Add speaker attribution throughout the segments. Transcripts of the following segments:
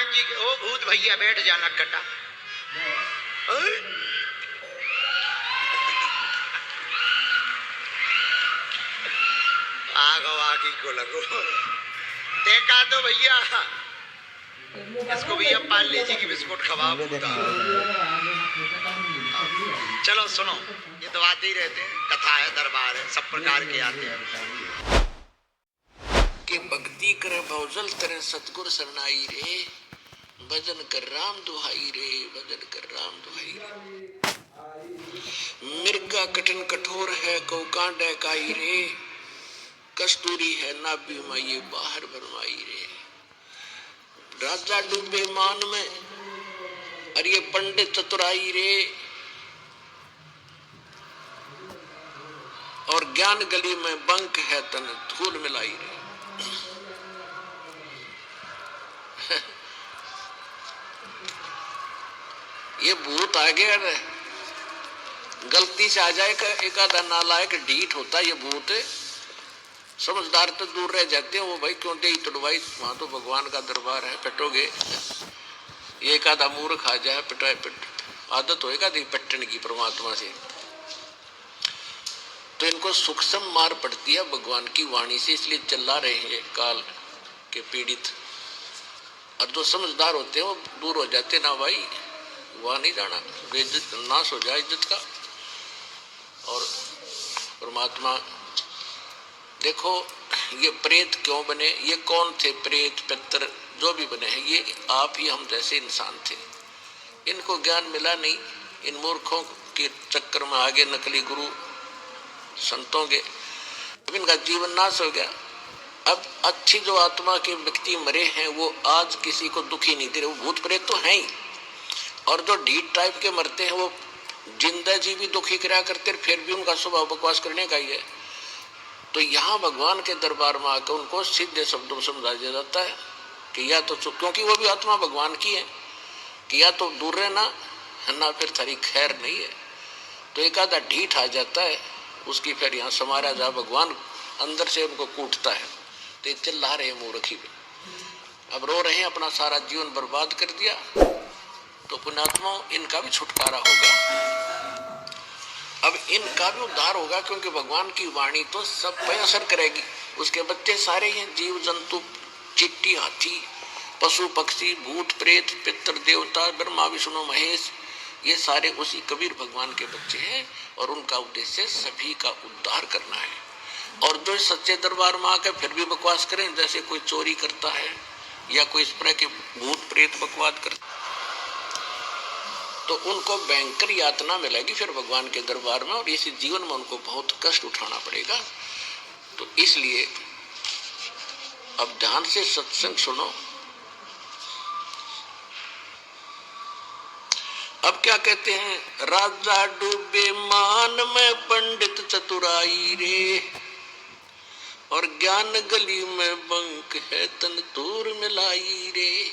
Speaker 1: हनुमान जी के, ओ भूत भैया बैठ जाना कटा। आगो आगे को लगो देखा तो भैया, इसको भैया पार्ले जी की बिस्कुट खवा। चलो सुनो, ये तो आते ही रहते हैं, कथा है, दरबार है, सब प्रकार के आते हैं।
Speaker 2: के भक्ति करे भवजल तरह सतगुर सरनाई रे, भजन कर राम दुहाई रे, भजन कर राम दुहाई रे। मिर्गा कठिन कठोर है कौ कांडे काई रे, कस्तूरी है नाभि में ये बाहर भरमाई रे। राजा डूबे मान में और ये पंडित चतुराई रे, और ज्ञान गली में बंक है तन धूल मिलाई रे। ये भूत आ गया रे, गलती से आ जाए एक आधा नालायक ढीठ होता ये भूत, समझदार तो दूर रह जाते हैं वो, भाई क्यों दे तुड़वाई, वहां तो भगवान का दरबार है, पिटोगे। एक आधा मूर्ख आ जाए पिटाए पिट, आदत होएगा दी पट्टन की परमात्मा से, तो इनको सूक्ष्म मार पड़ती है भगवान की वाणी से, इसलिए चिल्ला रहे हैं काल के पीड़ित। और जो समझदार होते हैं वो दूर हो जाते, ना भाई वहां नहीं जाना, बेइज्जत नाश हो जाए इज्जत का। और परमात्मा देखो ये प्रेत क्यों बने, ये कौन थे प्रेत पितर जो भी बने हैं, ये आप ही हम जैसे इंसान थे, इनको ज्ञान मिला नहीं, इन मूर्खों के चक्कर में आगे नकली गुरु संतों के, अब इनका जीवन नाश हो गया। अब अच्छी जो आत्मा के व्यक्ति मरे हैं वो आज किसी को दुखी नहीं दे रहे, वो भूत प्रेत तो हैं ही, और जो ढीठ टाइप के मरते हैं वो जिंदा जी भी दुखी करा करते, फिर भी उनका स्वभाव बकवास करने का ही है। तो यहाँ भगवान के दरबार में आकर उनको सीधे शब्दों में समझा दिया जाता है कि या तो, क्योंकि वो भी आत्मा भगवान की है, कि या तो दूर रहना ना फिर थारी खैर नहीं है। तो एक आधा ढीठ आ जाता है, उसकी फिर यहाँ समारा जा, भगवान अंदर से उनको कूटता है, तो ये चिल्ला रहे मूर्खी में, अब रो रहे हैं, अपना सारा जीवन बर्बाद कर दिया, तो पुण्यात्मा इनका भी छुटकारा होगा, अब इनका भी उद्धार होगा, क्योंकि भगवान की वाणी तो सब पे असर करेगी। उसके बच्चे सारे हैं, जीव जंतु, चिट्टी, हाथी, पशु पक्षी, भूत प्रेत, पितर देवता, ब्रह्मा विष्णु महेश, ये सारे उसी कबीर भगवान के बच्चे हैं, और उनका उद्देश्य सभी का उद्धार करना है। और जो सच्चे दरबार में आकर फिर भी बकवास करें, जैसे कोई चोरी करता है या कोई इस तरह के भूत प्रेत बकवास करता, तो उनको भयंकर यातना मिलेगी फिर भगवान के दरबार में, और इस जीवन में उनको बहुत कष्ट उठाना पड़ेगा। तो इसलिए अब ध्यान से सत्संग सुनो। अब क्या कहते हैं, राजा डूबे मान में पंडित चतुराई रे, और ज्ञान गली में बंक है तन दूर मिलाई रे।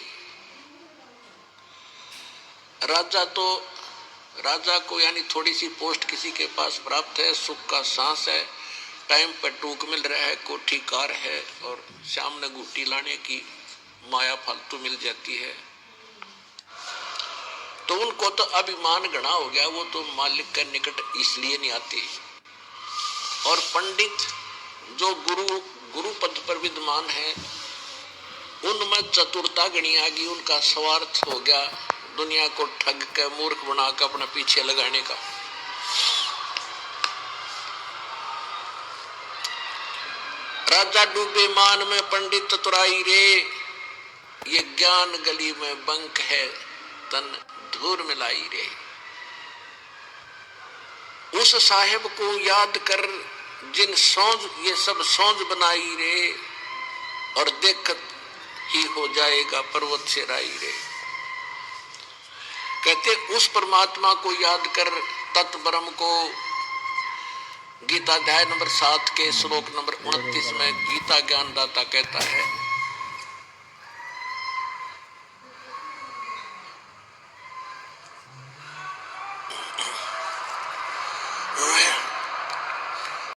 Speaker 2: राजा को यानी थोड़ी सी पोस्ट किसी के पास प्राप्त है, सुख का सांस है, टाइम पर टूक मिल रहा है, कोठी कार है, और सामने गुट्टी लाने की माया फालतू मिल जाती है, तो उनको तो अभिमान गणा हो गया, वो तो मालिक के निकट इसलिए नहीं आते। और पंडित जो गुरु पद पर विद्यमान है, उनमें चतुरता गणी आ गई, उनका स्वार्थ हो गया दुनिया को ठग कर मूर्ख बनाकर अपना पीछे लगाने का। राजा डूबे मान में पंडित चतुराई रे, ये ज्ञान गली में बंक है तन धूर मिलाई रे। उस साहेब को याद कर जिन सौंज ये सब सौंज बनाई रे, और देखत ही हो जाएगा पर्वत से राई रे। कहते उस परमात्मा को याद कर, तत् ब्रह्म को, गीता अध्याय नंबर 7 के श्लोक नंबर 29 में गीता ज्ञानदाता कहता है